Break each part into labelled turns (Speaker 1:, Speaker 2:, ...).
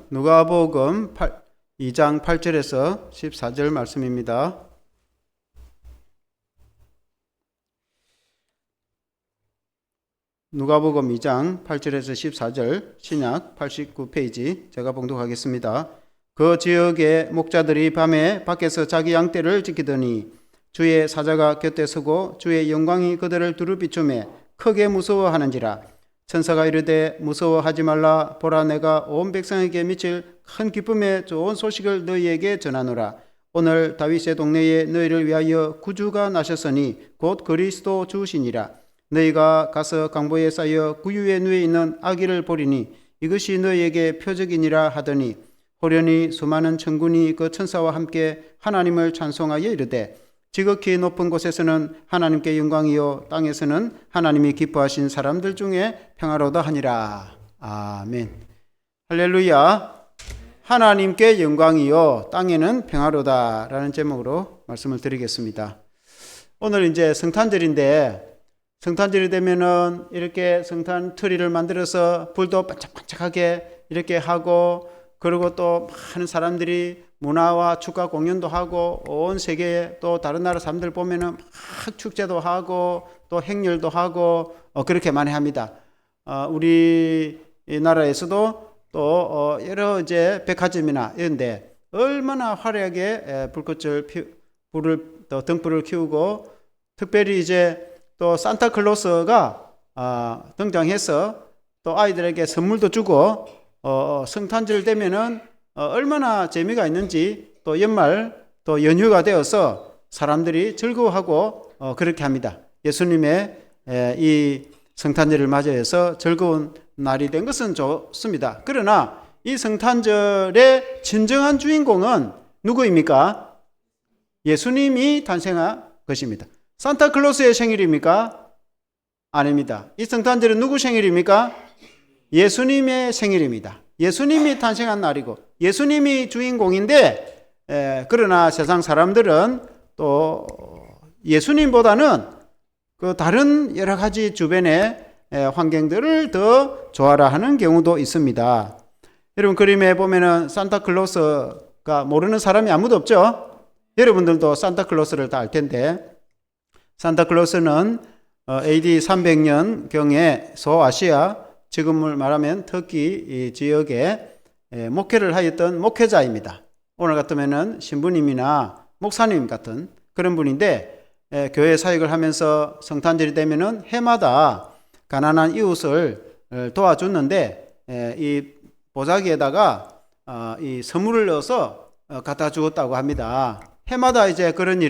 Speaker 1: 누가복음 2장 8절에서 14절 말씀입니다. 누가복음 2장 8절에서 14절 신약 89페이지 제가 봉독하겠습니다. 그 지역의 목자들이 밤에 밖에서 자기 양떼를 지키더니 주의 사자가 곁에 서고 주의 영광이 그들을 두루 비추매 크게 무서워하는지라. 천사가 이르되 무서워하지 말라. 보라, 내가 온 백성에게 미칠 큰 기쁨의 좋은 소식을 너희에게 전하노라. 오늘 다윗의 동네에 너희를 위하여 구주가 나셨으니 곧 그리스도 주시니라. 너희가 가서 강보에 쌓여 구유에 누워 있는 아기를 보리니 이것이 너희에게 표적이니라 하더니 호련히 수많은 천군이 그 천사와 함께 하나님을 찬송하여 이르되 지극히 높은 곳에서는 하나님께 영광이요 땅에서는 하나님이 기뻐하신 사람들 중에 평화로다 하니라. 아멘. 할렐루야. 하나님께 영광이요 땅에는 평화로다 라는 제목으로 말씀을 드리겠습니다. 오늘 이제 성탄절인데 성탄절이 되면은 이렇게 성탄 트리를 만들어서 불도 반짝반짝하게 이렇게 하고, 그리고 또 많은 사람들이 문화와 축가 공연도 하고 온 세계에 또 다른 나라 사람들 보면은 막 축제도 하고 또 행렬도 하고 그렇게 많이 합니다. 우리 나라에서도 또 여러 이제 백화점이나 이런데 얼마나 화려하게 등불을 키우고, 특별히 이제 또 산타클로스가 등장해서 또 아이들에게 선물도 주고 성탄절 되면은 얼마나 재미가 있는지, 또 연말 또 연휴가 되어서 사람들이 즐거워하고 그렇게 합니다. 예수님의 이 성탄절을 맞이해서 즐거운 날이 된 것은 좋습니다. 그러나 이 성탄절의 진정한 주인공은 누구입니까? 예수님이 탄생한 것입니다. 산타클로스의 생일입니까? 아닙니다. 이 성탄절은 누구 생일입니까? 예수님의 생일입니다. 예수님이 탄생한 날이고 예수님이 주인공인데, 그러나 세상 사람들은 또 예수님보다는 그 다른 여러 가지 주변의 환경들을 더 좋아라 하는 경우도 있습니다. 여러분, 그림에 보면은 산타클로스가 모르는 사람이 아무도 없죠? 여러분들도 산타클로스를 다 알 텐데, 산타클로스는 AD 300년경에 소아시아, 지금을 말하면 터키 지역에 목회를 하였던 목회자입니다. 오늘 같으면은 신부님이나 목사님 같은 그런 분인데, 교회 사역을 하면서 성탄절이 되면은 해마다 가난한 이웃을 도와줬는데, 이 보자기에다가 이 선물을 넣어서 갖다 주었다고 합니다. 해마다 이제 그런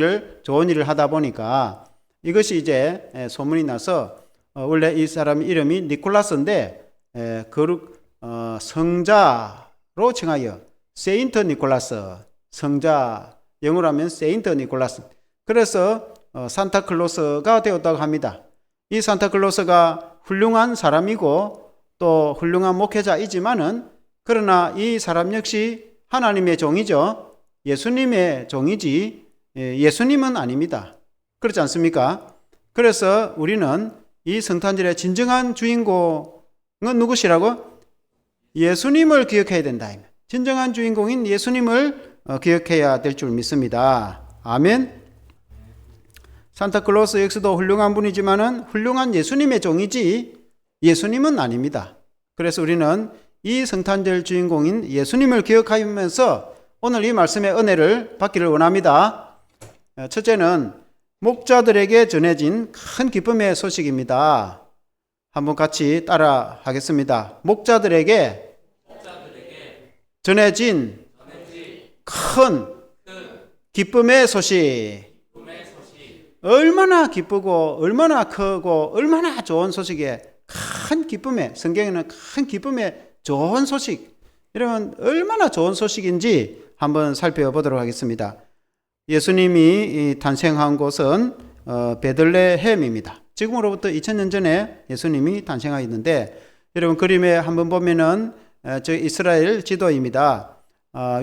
Speaker 1: 좋은 일을 하다 보니까 이것이 이제 소문이 나서, 원래 이 사람 이름이 니콜라스인데 성자로 칭하여 세인트 니콜라스, 성자, 영어로 하면 세인트 니콜라스. 그래서 산타클로스가 되었다고 합니다. 이 산타클로스가 훌륭한 사람이고 또 훌륭한 목회자이지만은, 그러나 이 사람 역시 하나님의 종이죠. 예수님의 종이지 예수님은 아닙니다. 그렇지 않습니까? 그래서 우리는 이 성탄절의 진정한 주인공은 누구시라고? 예수님을 기억해야 된다. 진정한 주인공인 예수님을 기억해야 될 줄 믿습니다. 아멘. 산타클로스 역시도 훌륭한 분이지만은 훌륭한 예수님의 종이지 예수님은 아닙니다. 그래서 우리는 이 성탄절 주인공인 예수님을 기억하면서 오늘 이 말씀의 은혜를 받기를 원합니다. 첫째는 목자들에게 전해진 큰 기쁨의 소식입니다. 한번 같이 따라 하겠습니다. 목자들에게 전해진 큰 기쁨의 소식. 얼마나 기쁘고 얼마나 크고 얼마나 좋은 소식에, 큰 기쁨의, 성경에는 큰 기쁨의 좋은 소식, 이러면 얼마나 좋은 소식인지 한번 살펴보도록 하겠습니다. 예수님이 탄생한 곳은 베들레헴입니다. 지금으로부터 2000년 전에 예수님이 탄생하였는데, 여러분 그림에 한번 보면은 저 이스라엘 지도입니다.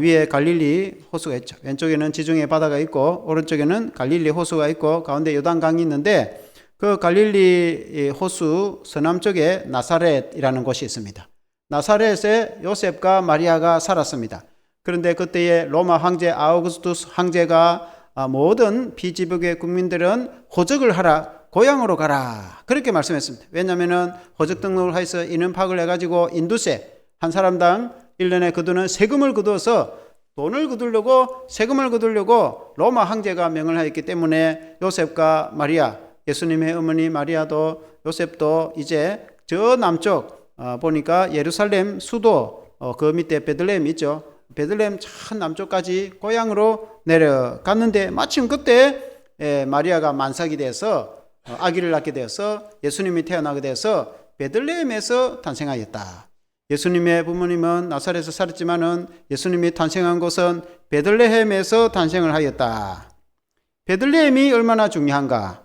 Speaker 1: 위에 갈릴리 호수가 있죠. 왼쪽에는 지중해 바다가 있고 오른쪽에는 갈릴리 호수가 있고 가운데 요단강이 있는데, 그 갈릴리 호수 서남쪽에 나사렛이라는 곳이 있습니다. 나사렛에 요셉과 마리아가 살았습니다. 그런데 그때의 로마 황제 아우구스투스 황제가 모든 피지북의 국민들은 호적을 하라, 고향으로 가라, 그렇게 말씀했습니다. 왜냐하면 호적 등록을 해서 인원 파악을 해가지고 인두세 한 사람당 1년에 거두는 세금을 거두어서 돈을 거두려고 세금을 거두려고 로마 황제가 명을 하였기 때문에 요셉과 마리아, 예수님의 어머니 마리아도 요셉도 이제 저 남쪽 보니까 예루살렘 수도 그 밑에 베들레헴 있죠. 베들레헴 참 남쪽까지 고향으로 내려갔는데 마침 그때 마리아가 만삭이 돼서 아기를 낳게 되어서 예수님이 태어나게 돼서 베들레헴에서 탄생하였다. 예수님의 부모님은 나사렛에서 살았지만은 예수님이 탄생한 곳은 베들레헴에서 탄생을 하였다. 베들레헴이 얼마나 중요한가?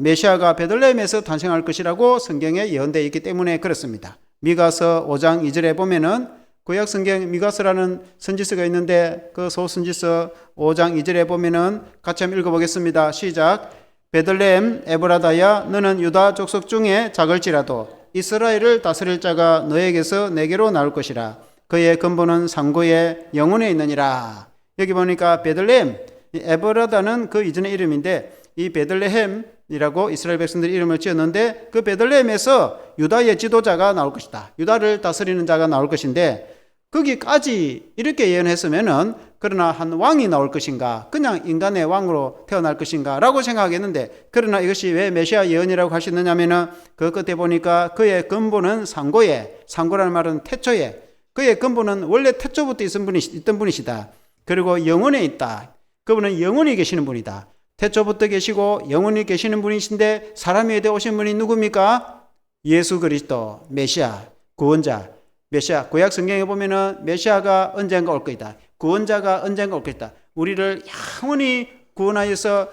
Speaker 1: 메시아가 베들레헴에서 탄생할 것이라고 성경에 예언되어 있기 때문에 그렇습니다. 미가서 5장 2절에 보면은 구약 성경 미가서라는 선지서가 있는데 그 소선지서 5장 2절에 보면은 같이 한번 읽어보겠습니다. 시작. 베들레헴 에브라다야 너는 유다 족속 중에 작을지라도 이스라엘을 다스릴 자가 너에게서 내게로 나올 것이라. 그의 근본은 상고의 영혼에 있느니라. 여기 보니까 베들레헴, 에브라다는 그 이전의 이름인데 이 베들레헴이라고 이스라엘 백성들이 이름을 지었는데 그 베들레헴에서 유다의 지도자가 나올 것이다. 유다를 다스리는 자가 나올 것인데 거기까지 이렇게 예언했으면은 그러나 한 왕이 나올 것인가, 그냥 인간의 왕으로 태어날 것인가 라고 생각하겠는데, 그러나 이것이 왜 메시아 예언이라고 할 수 있느냐면은 그 끝에 보니까 그의 근본은 상고에, 상고라는 말은 태초에, 그의 근본은 원래 태초부터 있던 분이시다. 그리고 영원에 있다. 그분은 영원히 계시는 분이다. 태초부터 계시고 영원히 계시는 분이신데 사람이 되어 오신 분이 누굽니까? 예수 그리스도, 메시아, 구원자. 메시아, 구약 성경에 보면은 메시아가 언젠가 올 것이다. 구원자가 언젠가 올 것이다. 우리를 영원히 구원하여서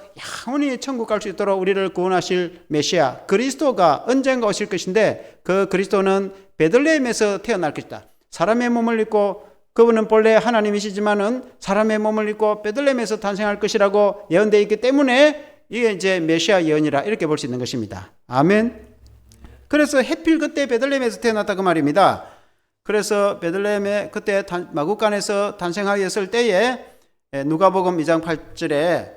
Speaker 1: 영원히 천국 갈 수 있도록 우리를 구원하실 메시아, 그리스도가 언젠가 오실 것인데 그 그리스도는 베들레헴에서 태어날 것이다. 사람의 몸을 입고, 그분은 본래 하나님이시지만은 사람의 몸을 입고 베들레헴에서 탄생할 것이라고 예언되어 있기 때문에 이게 이제 메시아 예언이라 이렇게 볼 수 있는 것입니다. 아멘. 그래서 해필 그때 베들레헴에서 태어났다 그 말입니다. 그래서 베들레헴에 그때 마구간에서 탄생하였을 때에 누가복음 2장 8절에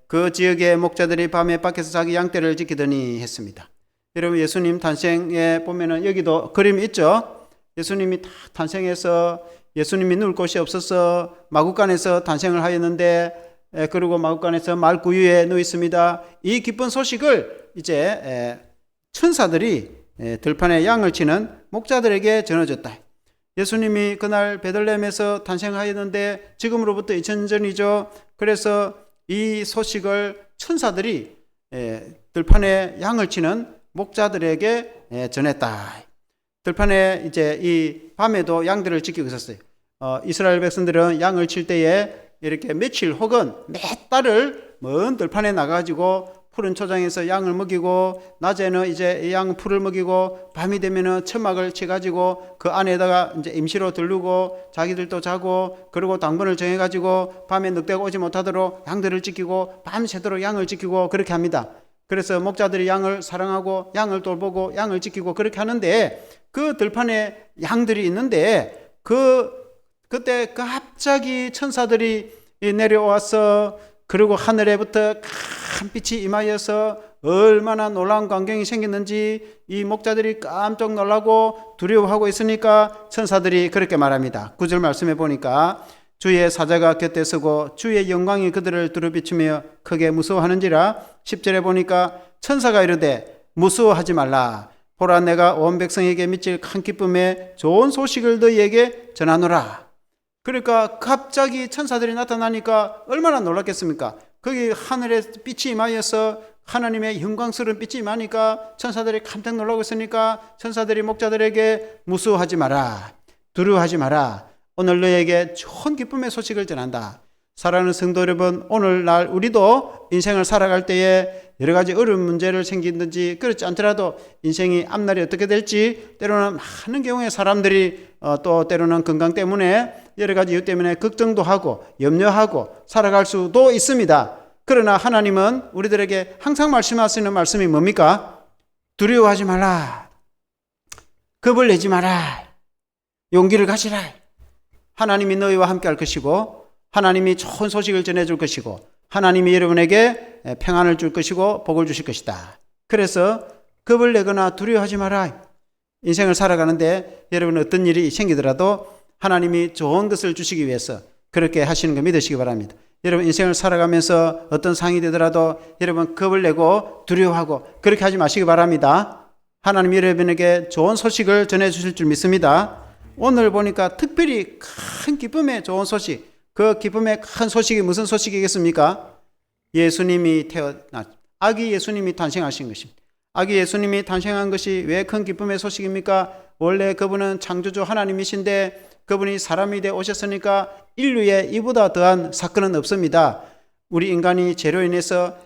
Speaker 1: 그 지역의 목자들이 밤에 밖에서 자기 양떼를 지키더니 했습니다. 여러분 예수님 탄생에 보면은 여기도 그림이 있죠. 예수님이 다 탄생해서 예수님이 누울 곳이 없어서 마구간에서 탄생을 하였는데 그리고 마구간에서 말구유에 누워 있습니다. 이 기쁜 소식을 이제 천사들이 들판에 양을 치는 목자들에게 전해줬다. 예수님이 그날 베들레헴에서 탄생하였는데 지금으로부터 2000년 전이죠. 그래서 이 소식을 천사들이 들판에 양을 치는 목자들에게 전했다. 들판에 이제 이 밤에도 양들을 지키고 있었어요. 이스라엘 백성들은 양을 칠 때에 이렇게 며칠 혹은 몇 달을 먼 들판에 나가가지고 푸른 초장에서 양을 먹이고 낮에는 이제 양 풀을 먹이고 밤이 되면은 천막을 쳐가지고 그 안에다가 이제 임시로 들르고 자기들도 자고 그리고 당번을 정해가지고 밤에 늑대가 오지 못하도록 양들을 지키고 밤새도록 양을 지키고 그렇게 합니다. 그래서 목자들이 양을 사랑하고 양을 돌보고 양을 지키고 그렇게 하는데 그 들판에 양들이 있는데 그때 갑자기 천사들이 내려와서 그리고 하늘에부터 큰 빛이 임하여서 얼마나 놀라운 광경이 생겼는지 이 목자들이 깜짝 놀라고 두려워하고 있으니까 천사들이 그렇게 말합니다. 9절 말씀해 보니까 주의 사자가 곁에 서고 주의 영광이 그들을 두루비추며 크게 무서워하는지라. 10절에 보니까 천사가 이르되 무서워하지 말라. 보라 내가 온 백성에게 미칠 큰 기쁨에 좋은 소식을 너희에게 전하노라. 그러니까 갑자기 천사들이 나타나니까 얼마나 놀랐겠습니까? 거기 하늘에 빛이 임하여서 하나님의 영광스러운 빛이 임하니까 천사들이 깜짝 놀라고 있으니까 천사들이 목자들에게 무서워하지 마라, 두려워하지 마라, 오늘 너에게 좋은 기쁨의 소식을 전한다. 사랑하는 성도 여러분, 오늘날 우리도 인생을 살아갈 때에 여러 가지 어려운 문제를 생기든지 그렇지 않더라도 인생이 앞날이 어떻게 될지 때로는 많은 경우에 사람들이 또 때로는 건강 때문에 여러 가지 이유 때문에 걱정도 하고 염려하고 살아갈 수도 있습니다. 그러나 하나님은 우리들에게 항상 말씀하시는 말씀이 뭡니까? 두려워하지 말라. 겁을 내지 마라. 용기를 가지라. 하나님이 너희와 함께 할 것이고 하나님이 좋은 소식을 전해줄 것이고 하나님이 여러분에게 평안을 줄 것이고 복을 주실 것이다. 그래서 겁을 내거나 두려워하지 마라. 인생을 살아가는데 여러분 어떤 일이 생기더라도 하나님이 좋은 것을 주시기 위해서 그렇게 하시는 거 믿으시기 바랍니다. 여러분 인생을 살아가면서 어떤 상황이 되더라도 여러분 겁을 내고 두려워하고 그렇게 하지 마시기 바랍니다. 하나님이 여러분에게 좋은 소식을 전해주실 줄 믿습니다. 오늘 보니까 특별히 큰 기쁨의 좋은 소식, 그 기쁨의 큰 소식이 무슨 소식이겠습니까? 예수님이 아기 예수님이 탄생하신 것입니다. 아기 예수님이 탄생한 것이 왜 큰 기쁨의 소식입니까? 원래 그분은 창조주 하나님이신데 그분이 사람이 되어 오셨으니까 인류에 이보다 더한 사건은 없습니다. 우리 인간이 죄로 인해서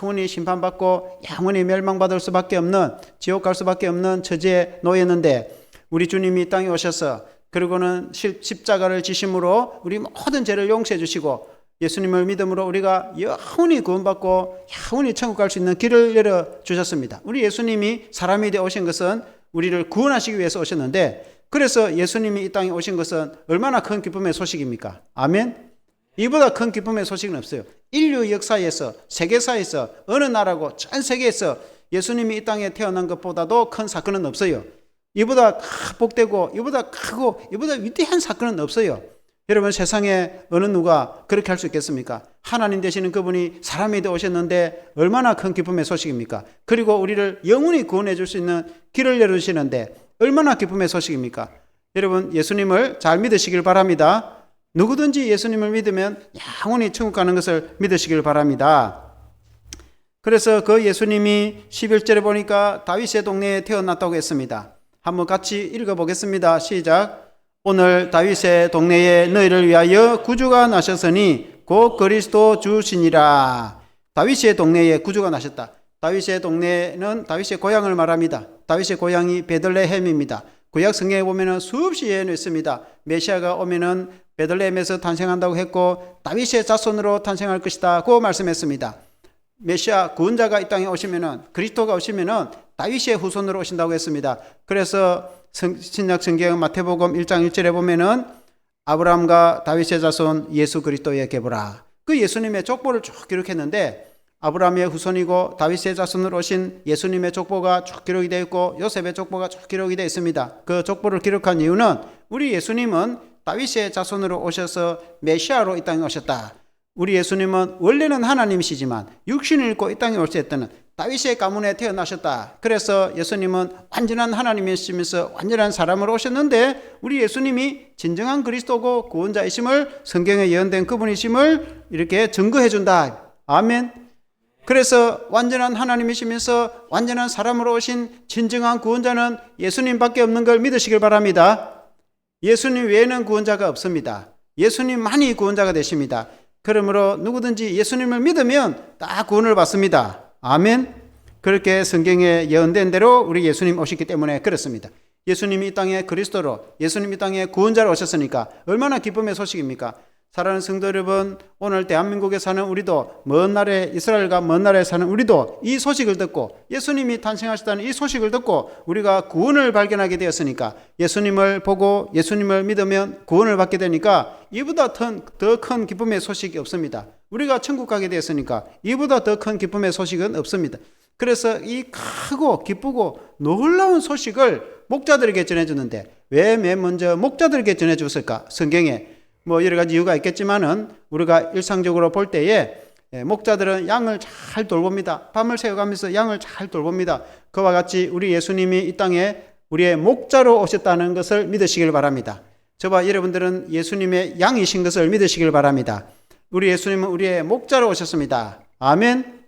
Speaker 1: 영원히 심판받고 영원히 멸망받을 수밖에 없는, 지옥 갈 수밖에 없는 처지에 놓였는데 우리 주님이 이 땅에 오셔서 그리고는 십자가를 지심으로 우리 모든 죄를 용서해 주시고 예수님을 믿음으로 우리가 영원히 구원받고 영원히 천국 갈 수 있는 길을 열어주셨습니다. 우리 예수님이 사람이 되어 오신 것은 우리를 구원하시기 위해서 오셨는데 그래서 예수님이 이 땅에 오신 것은 얼마나 큰 기쁨의 소식입니까? 아멘. 이보다 큰 기쁨의 소식은 없어요. 인류 역사에서 세계사에서 어느 나라고 전 세계에서 예수님이 이 땅에 태어난 것보다도 큰 사건은 없어요. 이보다 복되고 이보다 크고 이보다 위대한 사건은 없어요. 여러분 세상에 어느 누가 그렇게 할 수 있겠습니까? 하나님 되시는 그분이 사람이 되어 오셨는데 얼마나 큰 기쁨의 소식입니까? 그리고 우리를 영원히 구원해 줄 수 있는 길을 열어주시는데 얼마나 기쁨의 소식입니까? 여러분 예수님을 잘 믿으시길 바랍니다. 누구든지 예수님을 믿으면 영원히 천국 가는 것을 믿으시길 바랍니다. 그래서 그 예수님이 11절에 보니까 다윗의 동네에 태어났다고 했습니다. 한번 같이 읽어보겠습니다. 시작. 오늘 다윗의 동네에 너희를 위하여 구주가 나셨으니 곧 그리스도 주시니라. 다윗의 동네에 구주가 나셨다. 다윗의 동네는 다윗의 고향을 말합니다. 다윗의 고향이 베들레헴입니다. 구약 성경에 보면은 수없이 예언이 있습니다. 메시아가 오면은 베들레헴에서 탄생한다고 했고 다윗의 자손으로 탄생할 것이다 고 말씀했습니다. 메시아 구원자가 이 땅에 오시면은 그리스도가 오시면은 다윗의 후손으로 오신다고 했습니다. 그래서 신약 성경 마태복음 1장 1절에 보면은 아브라함과 다윗의 자손 예수 그리스도의 계보라. 그 예수님의 족보를 쭉 기록했는데 아브라함의 후손이고 다윗의 자손으로 오신 예수님의 족보가 쭉 기록이 되어 있고 요셉의 족보가 쭉 기록이 되어 있습니다. 그 족보를 기록한 이유는 우리 예수님은 다윗의 자손으로 오셔서 메시아로 이 땅에 오셨다. 우리 예수님은 원래는 하나님이시지만 육신을 입고 이 땅에 올 때는 다윗의 가문에 태어나셨다. 그래서 예수님은 완전한 하나님이시면서 완전한 사람으로 오셨는데 우리 예수님이 진정한 그리스도고 구원자이심을 성경에 예언된 그분이심을 이렇게 증거해 준다. 아멘. 그래서 완전한 하나님이시면서 완전한 사람으로 오신 진정한 구원자는 예수님밖에 없는 걸 믿으시길 바랍니다. 예수님 외에는 구원자가 없습니다. 예수님만이 구원자가 되십니다. 그러므로 누구든지 예수님을 믿으면 다 구원을 받습니다. 아멘. 그렇게 성경에 예언된 대로 우리 예수님 오셨기 때문에 그렇습니다. 예수님이 이 땅에 그리스도로 예수님이 이 땅에 구원자로 오셨으니까 얼마나 기쁨의 소식입니까? 사랑하는 성도 여러분, 오늘 대한민국에 사는 우리도 먼 나라에 이스라엘과 먼 나라에 사는 우리도 이 소식을 듣고 예수님이 탄생하셨다는 이 소식을 듣고 우리가 구원을 발견하게 되었으니까 예수님을 보고 예수님을 믿으면 구원을 받게 되니까 이보다 더 큰 기쁨의 소식이 없습니다. 우리가 천국 가게 되었으니까 이보다 더 큰 기쁨의 소식은 없습니다. 그래서 이 크고 기쁘고 놀라운 소식을 목자들에게 전해주는데 왜 맨 먼저 목자들에게 전해줬을까? 성경에 뭐 여러 가지 이유가 있겠지만은 우리가 일상적으로 볼 때에 목자들은 양을 잘 돌봅니다. 밤을 새워가면서 양을 잘 돌봅니다. 그와 같이 우리 예수님이 이 땅에 우리의 목자로 오셨다는 것을 믿으시길 바랍니다. 저와 여러분들은 예수님의 양이신 것을 믿으시길 바랍니다. 우리 예수님은 우리의 목자로 오셨습니다. 아멘.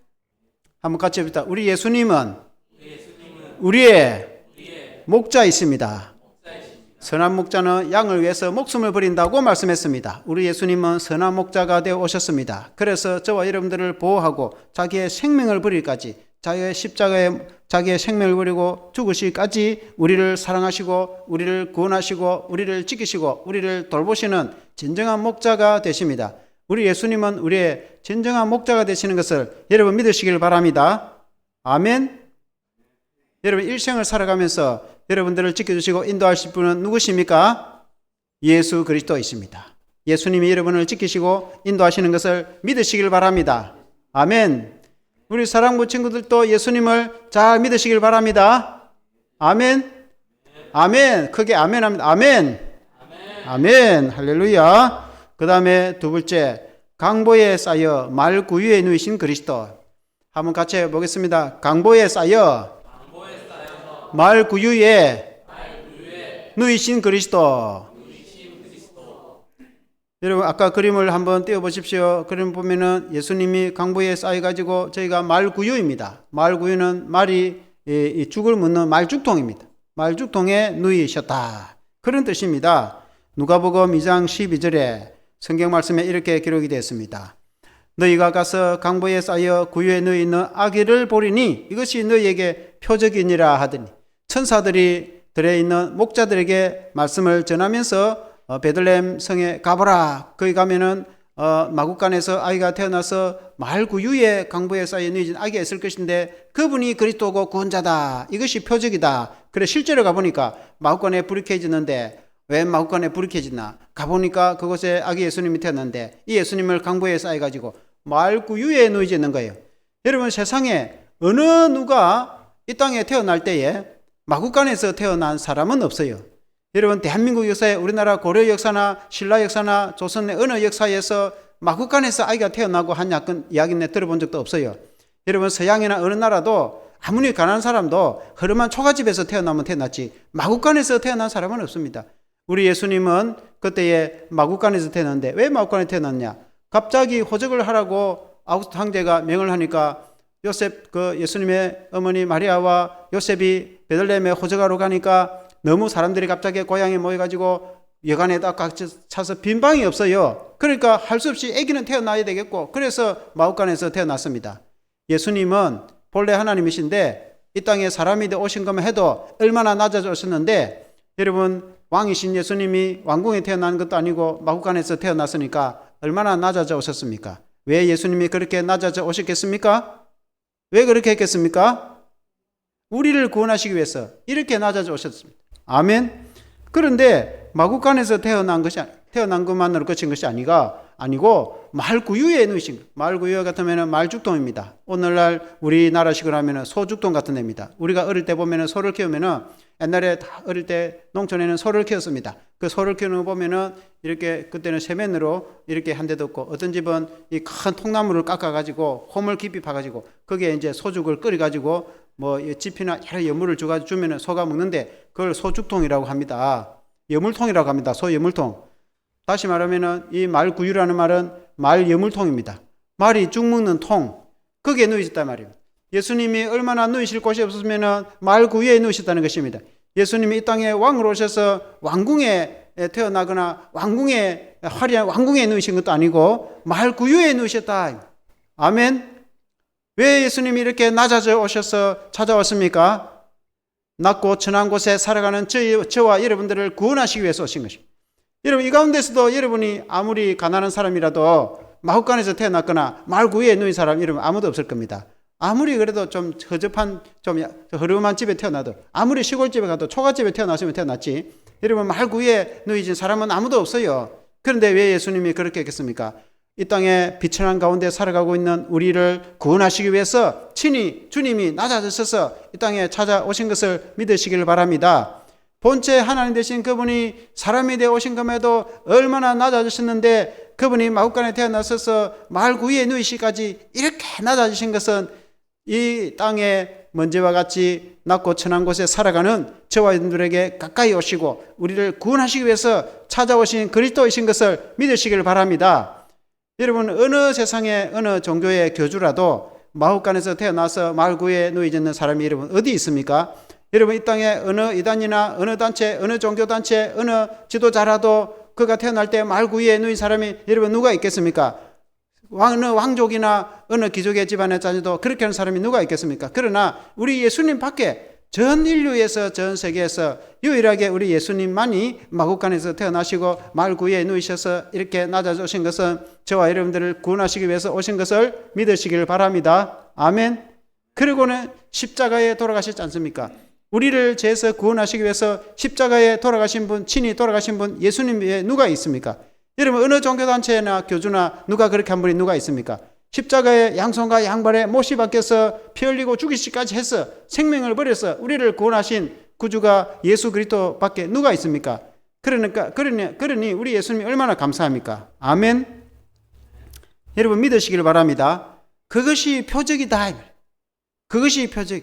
Speaker 1: 한번 같이 해봅시다. 우리 예수님은 우리의 목자이십니다. 선한 목자는 양을 위해서 목숨을 버린다고 말씀했습니다. 우리 예수님은 선한 목자가 되어 오셨습니다. 그래서 저와 여러분들을 보호하고 자기의 생명을 버릴까지 자기의 십자가에 자기의 생명을 버리고 죽으시기까지 우리를 사랑하시고 우리를 구원하시고 우리를 지키시고 우리를 돌보시는 진정한 목자가 되십니다. 우리 예수님은 우리의 진정한 목자가 되시는 것을 여러분 믿으시길 바랍니다. 아멘. 여러분 일생을 살아가면서 여러분들을 지켜주시고 인도하실 분은 누구십니까? 예수 그리스도이십니다. 예수님이 여러분을 지키시고 인도하시는 것을 믿으시길 바랍니다. 아멘. 우리 사랑부 친구들도 예수님을 잘 믿으시길 바랍니다. 아멘. 아멘. 크게 아멘 합니다. 아멘. 아멘. 할렐루야. 그 다음에 두 번째, 강보에 쌓여 말 구유에 누이신 그리스도. 한번 같이 해보겠습니다. 강보에 쌓여 말 구유에 누이신 그리스도. 여러분 아까 그림을 한번 띄워보십시오. 그림 보면은 예수님이 강보에 쌓여가지고 저희가 말구유입니다. 말구유는 말이 죽을 묻는 말죽통입니다. 말죽통에 누이셨다, 그런 뜻입니다. 누가복음 2장 12절에 성경 말씀에 이렇게 기록이 되어 있습니다. 너희가 가서 강보에 쌓여 구유에 누이 있는 아기를 보리니 이것이 너희에게 표적이니라 하더니, 천사들이 들어있는 목자들에게 말씀을 전하면서 베들레헴 성에 가보라. 거기 가면은 마구간에서 아이가 태어나서 말구유에 강보에 쌓여 누이진 아기가 있을 것인데 그분이 그리스도고 구원자다, 이것이 표적이다. 그래 실제로 가보니까 마구간에 불이 켜지는데, 왜 마구간에 불이 켜지나? 가보니까 그곳에 아기 예수님이 태어났는데 이 예수님을 강보에 쌓여가지고 말구유에 누이지 있는 거예요. 여러분 세상에 어느 누가 이 땅에 태어날 때에 마구간에서 태어난 사람은 없어요. 여러분 대한민국 역사에 우리나라 고려 역사나 신라 역사나 조선의 어느 역사에서 마구간에서 아이가 태어나고 한 이야기는 들어본 적도 없어요. 여러분 서양이나 어느 나라도 아무리 가난한 사람도 허름한 초가집에서 태어나면 태어났지 마구간에서 태어난 사람은 없습니다. 우리 예수님은 그때에 마구간에서 태어났는데 왜 마구간에 태어났냐? 갑자기 호적을 하라고 아우구스토 황제가 명을 하니까 요셉, 예수님의 어머니 마리아와 요셉이 베들레헴에 호적하러 가니까 너무 사람들이 갑자기 고향에 모여가지고 여관에다 꽉 차서 빈 방이 없어요. 그러니까 할 수 없이 아기는 태어나야 되겠고, 그래서 마구간에서 태어났습니다. 예수님은 본래 하나님이신데 이 땅에 사람이 되어 오신 것만 해도 얼마나 낮아져 오셨는데, 여러분 왕이신 예수님이 왕궁에 태어난 것도 아니고 마구간에서 태어났으니까 얼마나 낮아져 오셨습니까? 왜 예수님이 그렇게 낮아져 오셨겠습니까? 왜 그렇게 했겠습니까? 우리를 구원하시기 위해서 이렇게 낮아져 오셨습니다. 아멘. 그런데 마구간에서 태어난 것만으로 그친 것이 아니고 말구유에 누이신 것. 말구유 같으면 말죽통입니다. 오늘날 우리나라식으로 하면 소죽통 같은 데입니다. 우리가 어릴 때 보면 소를 키우면 옛날에 다 어릴 때 농촌에는 소를 키웠습니다. 그 소를 키우는 거 보면은 이렇게 그때는 세면으로 이렇게 한 데도 없고, 어떤 집은 이 큰 통나무를 깎아가지고 홈을 깊이 파가지고 거기에 이제 소죽을 끓여가지고 뭐 짚이나 여러 여물을 주면은 소가 먹는데 그걸 소죽통이라고 합니다. 여물통이라고 합니다. 소여물통. 다시 말하면은 이 말구유라는 말은 말여물통입니다. 말이 죽 먹는 통, 거기에 누이셨단 말이에요. 예수님이 얼마나 누이실 곳이 없었으면 말구유에 누이셨다는 것입니다. 예수님이 이 땅에 왕으로 오셔서 왕궁에 태어나거나 왕궁에 화려한 왕궁에 누이신 것도 아니고 말구유에 누이셨다. 아멘. 왜 예수님이 이렇게 낮아져 오셔서 찾아왔습니까? 낮고 천한 곳에 살아가는 저와 여러분들을 구원하시기 위해서 오신 것입니다. 여러분 이 가운데서도 여러분이 아무리 가난한 사람이라도 마구간에서 태어났거나 말구유에 누인 사람 여러분 아무도 없을 겁니다. 아무리 그래도 좀 허접한 좀 허름한 집에 태어나도, 아무리 시골집에 가도 초가집에 태어났으면 태어났지, 여러분 말구유에 누이진 사람은 아무도 없어요. 그런데 왜 예수님이 그렇게 했겠습니까? 이 땅에 비천한 가운데 살아가고 있는 우리를 구원하시기 위해서 친히 주님이 낮아지셔서 이 땅에 찾아오신 것을 믿으시길 바랍니다. 본체 하나님 되신 그분이 사람이 되어 오신 것에도 얼마나 낮아지셨는데, 그분이 마구간에 태어나셔서 말구유에 누이시까지 이렇게 낮아지신 것은 이 땅에 먼지와 같이 낮고 천한 곳에 살아가는 저와 여러분들에게 가까이 오시고 우리를 구원하시기 위해서 찾아오신 그리스도이신 것을 믿으시길 바랍니다. 여러분 어느 세상의 어느 종교의 교주라도 마구간에서 태어나서 말구유에 누이는 사람이 여러분 어디 있습니까? 여러분 이 땅에 어느 이단이나 어느 단체, 어느 종교단체, 어느 지도자라도 그가 태어날 때 말구유에 누인 사람이 여러분 누가 있겠습니까? 어느 왕족이나 어느 귀족의 집안에 자녀도 그렇게 하는 사람이 누가 있겠습니까? 그러나 우리 예수님 밖에 전 인류에서 전 세계에서 유일하게 우리 예수님만이 마구간에서 태어나시고 말구유에 누이셔서 이렇게 낮아져 오신 것은 저와 여러분들을 구원하시기 위해서 오신 것을 믿으시길 바랍니다. 아멘. 그리고는 십자가에 돌아가셨지 않습니까? 우리를 죄에서 구원하시기 위해서 십자가에 돌아가신 분, 친히 돌아가신 분 예수님 외에 누가 있습니까? 여러분 어느 종교단체나 교주나 누가 그렇게 한 분이 누가 있습니까? 십자가에 양손과 양발에 못이 박혀서 피 흘리고 죽이시기까지 해서 생명을 버려서 우리를 구원하신 구주가 예수 그리스도밖에 누가 있습니까? 그러니 우리 예수님이 얼마나 감사합니까? 아멘. 여러분 믿으시길 바랍니다. 그것이 표적이다. 그것이 표적.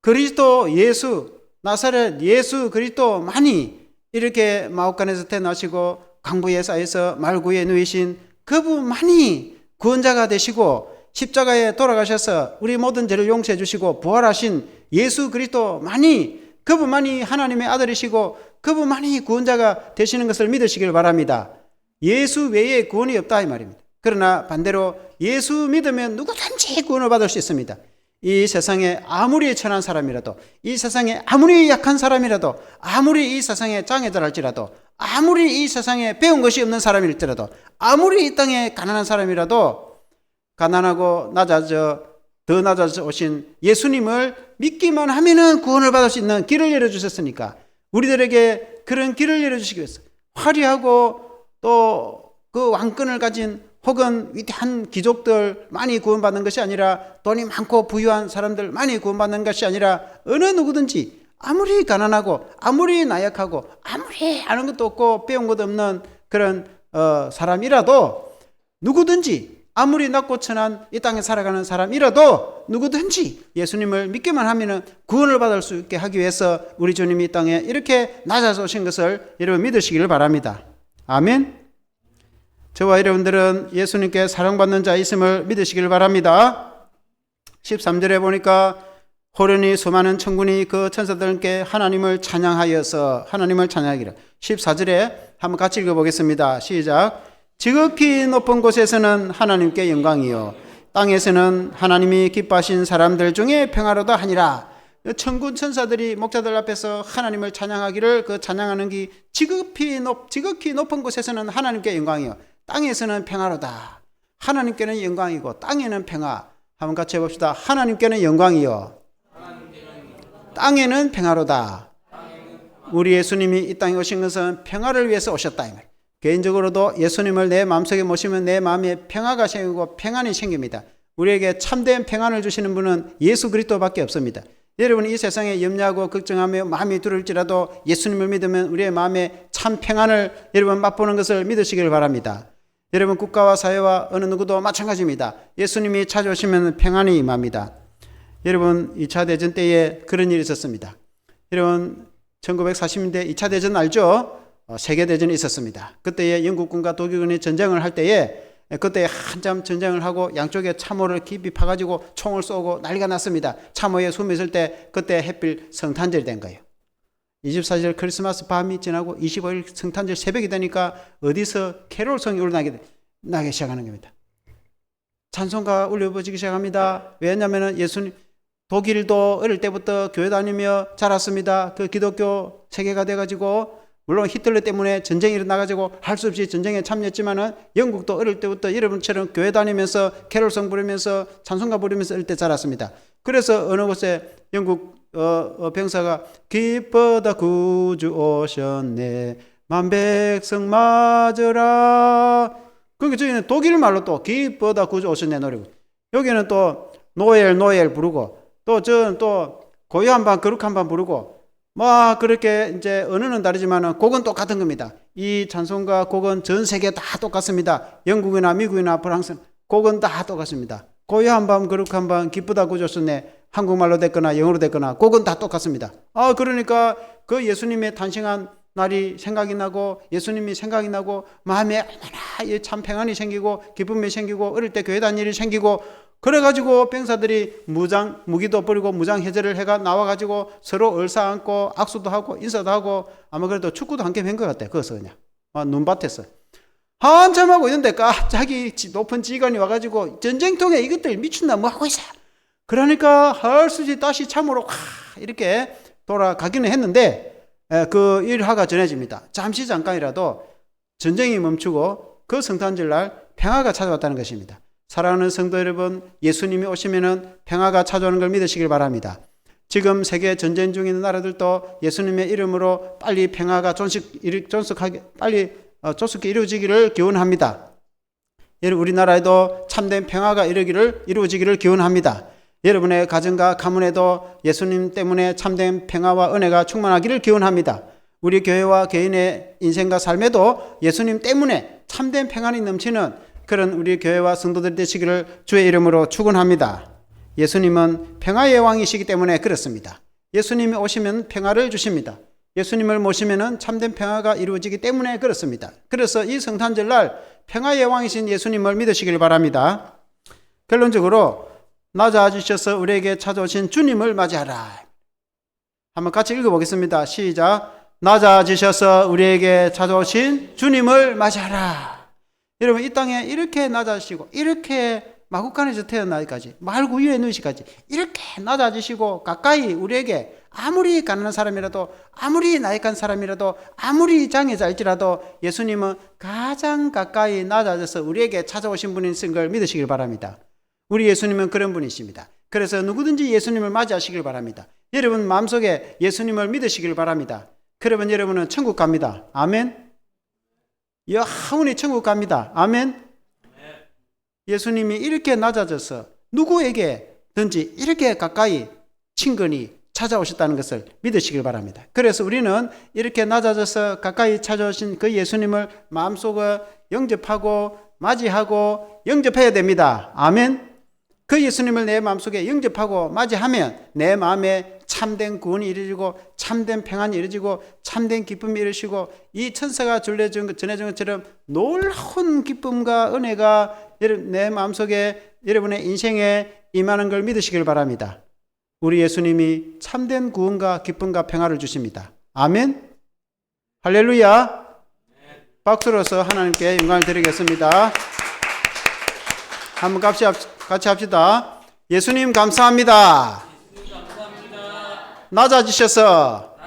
Speaker 1: 그리스도 예수, 나사렛 예수 그리스도만이 이렇게 마옥간에서 태어나시고 강부예사에서 말구에 누이신 그분만이 구원자가 되시고 십자가에 돌아가셔서 우리 모든 죄를 용서해 주시고 부활하신 예수 그리스도만이, 그분만이 하나님의 아들이시고 그분만이 구원자가 되시는 것을 믿으시길 바랍니다. 예수 외에 구원이 없다 이 말입니다. 그러나 반대로 예수 믿으면 누구든지 구원을 받을 수 있습니다. 이 세상에 아무리 천한 사람이라도, 이 세상에 아무리 약한 사람이라도, 아무리 이 세상에 장애자랄지라도, 아무리 이 세상에 배운 것이 없는 사람일지라도, 아무리 이 땅에 가난한 사람이라도 가난하고 더 낮아져 오신 예수님을 믿기만 하면은 구원을 받을 수 있는 길을 열어주셨으니까 우리들에게 그런 길을 열어주시기 위해서 화려하고 또 그 왕권을 가진 혹은 위대한 귀족들 많이 구원받는 것이 아니라, 돈이 많고 부유한 사람들 많이 구원받는 것이 아니라, 어느 누구든지 아무리 가난하고 아무리 나약하고 아무리 아는 것도 없고 배운 것도 없는 그런 사람이라도, 누구든지 아무리 낮고 천한 이 땅에 살아가는 사람이라도 누구든지 예수님을 믿기만 하면 구원을 받을 수 있게 하기 위해서 우리 주님이 이 땅에 이렇게 낮아서 오신 것을 여러분 믿으시기를 바랍니다. 아멘. 저와 여러분들은 예수님께 사랑받는 자있음을 믿으시길 바랍니다. 13절에 보니까 호련히 수많은 천군이 그 천사들께 하나님을 찬양하여서, 하나님을 찬양하기를. 14절에 한번 같이 읽어보겠습니다. 시작. 지극히 높은 곳에서는 하나님께 영광이요 땅에서는 하나님이 기뻐하신 사람들 중에 평화로다 하니라. 천군 천사들이 목자들 앞에서 하나님을 찬양하기를, 그 찬양하는 게 지극히 높은 곳에서는 하나님께 영광이요 땅에서는 평화로다. 하나님께는 영광이고 땅에는 평화. 한번 같이 해봅시다. 하나님께는 영광이요 땅에는 평화로다. 우리 예수님이 이 땅에 오신 것은 평화를 위해서 오셨다 이 말. 개인적으로도 예수님을 내 마음속에 모시면 내 마음에 평화가 생기고 평안이 생깁니다. 우리에게 참된 평안을 주시는 분은 예수 그리스도밖에 없습니다. 여러분 이 세상에 염려하고 걱정하며 마음이 두려울지라도 예수님을 믿으면 우리의 마음에 참 평안을 여러분 맛보는 것을 믿으시길 바랍니다. 여러분 국가와 사회와 어느 누구도 마찬가지입니다. 예수님이 찾아오시면 평안이 임합니다. 여러분 2차 대전 때에 그런 일이 있었습니다. 여러분 1940년대 2차 대전 알죠? 세계대전이 있었습니다. 그때에 영국군과 독일군이 전쟁을 할 때에, 그때 한참 전쟁을 하고 양쪽에 참호를 깊이 파가지고 총을 쏘고 난리가 났습니다. 참호에 숨이 있을 때 그때 햇빛 성탄절이 된 거예요. 24절 크리스마스 밤이 지나고 25일 성탄절 새벽이 되니까 어디서 캐롤송이 울나기 시작하는 겁니다. 찬송가 울려버지기 시작합니다. 왜냐하면 예수님, 독일도 어릴 때부터 교회 다니며 자랐습니다. 그 기독교 세계가 돼가지고, 물론 히틀러 때문에 전쟁이 일어나가지고 할 수 없이 전쟁에 참여했지만은 영국도 어릴 때부터 여러분처럼 교회 다니면서 캐롤송 부르면서 찬송가 부르면서 어릴 때 자랐습니다. 그래서 어느 곳에 영국 병사가 기뻐다 구주 오셨네 만백성 맞으라. 그러니까 저희는 독일 말로 또 기뻐다 구주 오셨네 노래고, 여기는 또 노엘 부르고, 또 저는 또 고요 한반 거룩 한반 부르고, 뭐 그렇게 이제 언어는 다르지만 곡은 똑같은 겁니다. 이 찬송가 곡은 전 세계 다 똑같습니다. 영국이나 미국이나 프랑스 곡은 다 똑같습니다. 고요 한밤 거룩 한밤 기쁘다 구주셨네 한국말로 됐거나 영어로 됐거나 곡은 다 똑같습니다. 그러니까 그 예수님의 탄생한 날이 생각이 나고 예수님이 생각이 나고 마음에 얼마나 참 평안이 생기고 기쁨이 생기고 어릴 때 교회 다닐 일이 생기고, 그래가지고 병사들이 무기도 버리고 무장해제를 해가 나와가지고 서로 얼싸안고 악수도 하고 인사도 하고, 아마 그래도 축구도 한 게임 한 것 같아. 거기서 그냥 눈밭에서 한참 하고 있는데 갑자기 높은 지휘관이 와가지고 전쟁통에 이것들 미친다 뭐 하고 있어. 그러니까 할 수 없이 다시 참으로 이렇게 돌아가기는 했는데 그 일화가 전해집니다. 잠깐이라도 전쟁이 멈추고 그 성탄절날 평화가 찾아왔다는 것입니다. 사랑하는 성도 여러분, 예수님이 오시면은 평화가 찾아오는 걸 믿으시길 바랍니다. 지금 세계 전쟁 중인 나라들도 예수님의 이름으로 빨리 평화가 존속하게 빨리 조속히 이루어지기를 기원합니다. 우리나라에도 참된 평화가 이루어지기를 기원합니다. 여러분의 가정과 가문에도 예수님 때문에 참된 평화와 은혜가 충만하기를 기원합니다. 우리 교회와 개인의 인생과 삶에도 예수님 때문에 참된 평안이 넘치는 그런 우리 교회와 성도들 되시기를 주의 이름으로 축원합니다. 예수님은 평화의 왕이시기 때문에 그렇습니다. 예수님이 오시면 평화를 주십니다. 예수님을 모시면 참된 평화가 이루어지기 때문에 그렇습니다. 그래서 이 성탄절날 평화의 왕이신 예수님을 믿으시길 바랍니다. 결론적으로 낮아지셔서 우리에게 찾아오신 주님을 맞이하라. 한번 같이 읽어보겠습니다. 시작. 낮아지셔서 우리에게 찾아오신 주님을 맞이하라. 여러분, 이 땅에 이렇게 낮아지시고 이렇게 마구간에서 태어나기까지 말구 위에 누이시까지 이렇게 낮아지시고 가까이 우리에게 아무리 가난한 사람이라도 아무리 나이간 사람이라도 아무리 장애자일지라도 예수님은 가장 가까이 낮아져서 우리에게 찾아오신 분이신 걸 믿으시길 바랍니다. 우리 예수님은 그런 분이십니다. 그래서 누구든지 예수님을 맞이하시길 바랍니다. 여러분 마음속에 예수님을 믿으시길 바랍니다. 그러면 여러분은 천국 갑니다. 아멘. 영원히 천국 갑니다. 아멘. 예수님이 이렇게 낮아져서 누구에게든지 이렇게 가까이 친근히 찾아오셨다는 것을 믿으시길 바랍니다. 그래서 우리는 이렇게 낮아져서 가까이 찾아오신 그 예수님을 마음속에 영접하고 맞이하고 영접해야 됩니다. 아멘. 그 예수님을 내 마음속에 영접하고 맞이하면 내 마음에 참된 구원이 이루어지고 참된 평안이 이루어지고 참된 기쁨이 이루어지고 이 천사가 전해준 것처럼 놀라운 기쁨과 은혜가 내 마음속에 여러분의 인생에 임하는 걸 믿으시길 바랍니다. 우리 예수님이 참된 구원과 기쁨과 평화를 주십니다. 아멘. 할렐루야. 박수로서 하나님께 영광을 드리겠습니다. 한번 같이 합시다. 예수님 감사합니다. 낮아지셔서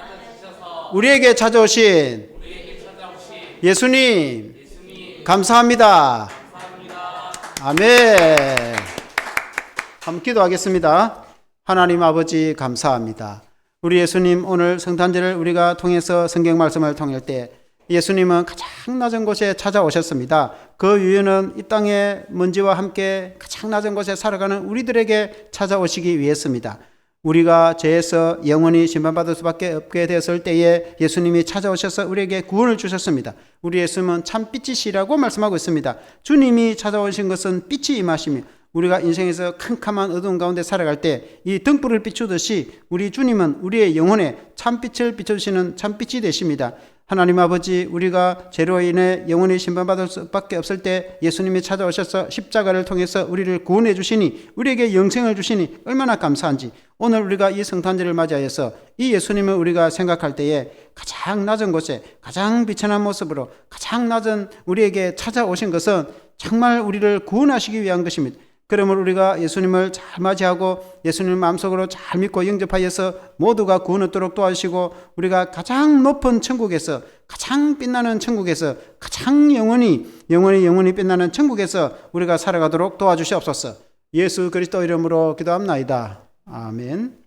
Speaker 1: 우리에게 찾아오신 예수님 감사합니다. 아멘. 한번 기도하겠습니다. 하나님 아버지 감사합니다. 우리 예수님 오늘 성탄절을 우리가 통해서 성경 말씀을 통할 때 예수님은 가장 낮은 곳에 찾아오셨습니다. 그 이유는 이 땅의 먼지와 함께 가장 낮은 곳에 살아가는 우리들에게 찾아오시기 위해서입니다. 우리가 죄에서 영원히 심판받을 수밖에 없게 되었을 때에 예수님이 찾아오셔서 우리에게 구원을 주셨습니다. 우리 예수님은 참 빛이시라고 말씀하고 있습니다. 주님이 찾아오신 것은 빛이 임하시며 우리가 인생에서 캄캄한 어두운 가운데 살아갈 때 이 등불을 비추듯이 우리 주님은 우리의 영혼에 참빛을 비춰주시는 참빛이 되십니다. 하나님 아버지, 우리가 죄로 인해 영원히 심판받을 수밖에 없을 때 예수님이 찾아오셔서 십자가를 통해서 우리를 구원해 주시니 우리에게 영생을 주시니 얼마나 감사한지 오늘 우리가 이 성탄절을 맞이하여서 이 예수님을 우리가 생각할 때에 가장 낮은 곳에 가장 비천한 모습으로 가장 낮은 우리에게 찾아오신 것은 정말 우리를 구원하시기 위한 것입니다. 그러므로 우리가 예수님을 잘 맞이하고 예수님을 마음속으로 잘 믿고 영접하여서 모두가 구원 얻도록 도와주시고 우리가 가장 높은 천국에서 가장 빛나는 천국에서 가장 영원히 빛나는 천국에서 우리가 살아가도록 도와주시옵소서. 예수 그리스도 이름으로 기도합나이다. 아멘.